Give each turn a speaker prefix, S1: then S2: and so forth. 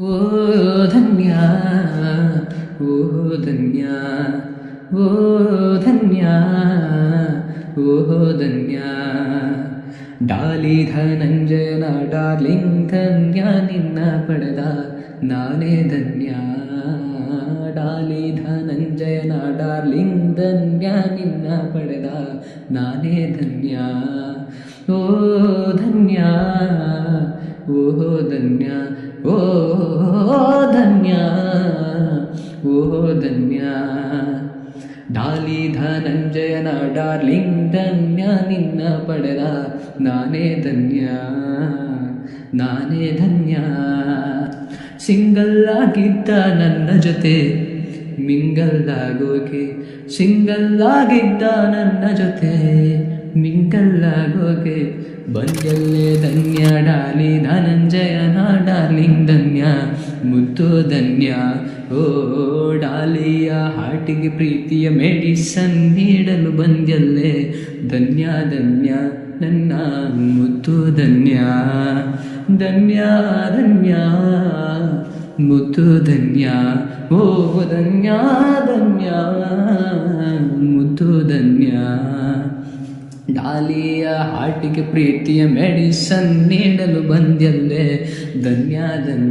S1: ಓ ಧನ್ಯ ಓ ಧನ್ಯ ಓ ಧನ್ಯ ಓ ಧನ್ಯ Daali ಧನಂಜಯನ darling ಧನ್ಯ ನಿನ್ನ ಪಡೆದ ನಾನೇ ಧನ್ಯ ಡಾಲಿ ಧನಂಜಯನ ಡಾರ್ಲಿಂಗ್ ಧನ್ಯ ನಿನ್ನ ಪಡೆದ ನಾನೇ ಧನ್ಯ ಓ ಧನ್ಯ ಓ ಧನ್ಯ ಓ ಧನ್ಯ ಓ ಧನ್ಯ ಡಾಲಿ ಧನಂಜಯನ ಡಾರ್ಲಿಂಗ್ ಧನ್ಯ ನಿನ್ನ ಪಡೆದ ನಾನೇ ಧನ್ಯ ನಾನೇ ಧನ್ಯ ಸಿಂಗಲ್ ಆಗಿದ್ದ ನನ್ನ ಜೊತೆ ಮಿಂಗಲ್ ಆಗೋಕೆ ಸಿಂಗಲ್ ಆಗಿದ್ದ ನನ್ನ ಜೊತೆ ಮಿಂಗಲ್ ಆಗೋಕೆ ಬಂದಲ್ಲೇ ಧನ್ಯ ಡಾಲಿ ಧನಂಜಯನ ಡಾರ್ಲಿಂಗ್ ಧನ್ಯ ಮುದ್ದು ಧನ್ಯ ಓ ಡಾಲಿಯ ಹಾರ್ಟಿಗೆ ಪ್ರೀತಿಯ ಮೆಡಿಸನ್ ನೀಡಲು ಬಂದಲ್ಲೇ ಧನ್ಯ ಧನ್ಯ ನನ್ನ ಮುದ್ದು ಧನ್ಯ ಧನ್ಯ ಧನ್ಯ ಮುದ್ದು ಧನ್ಯ ಓ ಧನ್ಯ ಧನ್ಯ ಮುದ್ದು ಧನ್ಯ ಡಾಲಿಯ ಹಾರ್ಟಿಗೆ ಪ್ರೀತಿಯ ಮೆಡಿಸನ್ ನೀಡಲು ಬಂದಲ್ಲೇ ಧನ್ಯ ಧನ್ಯ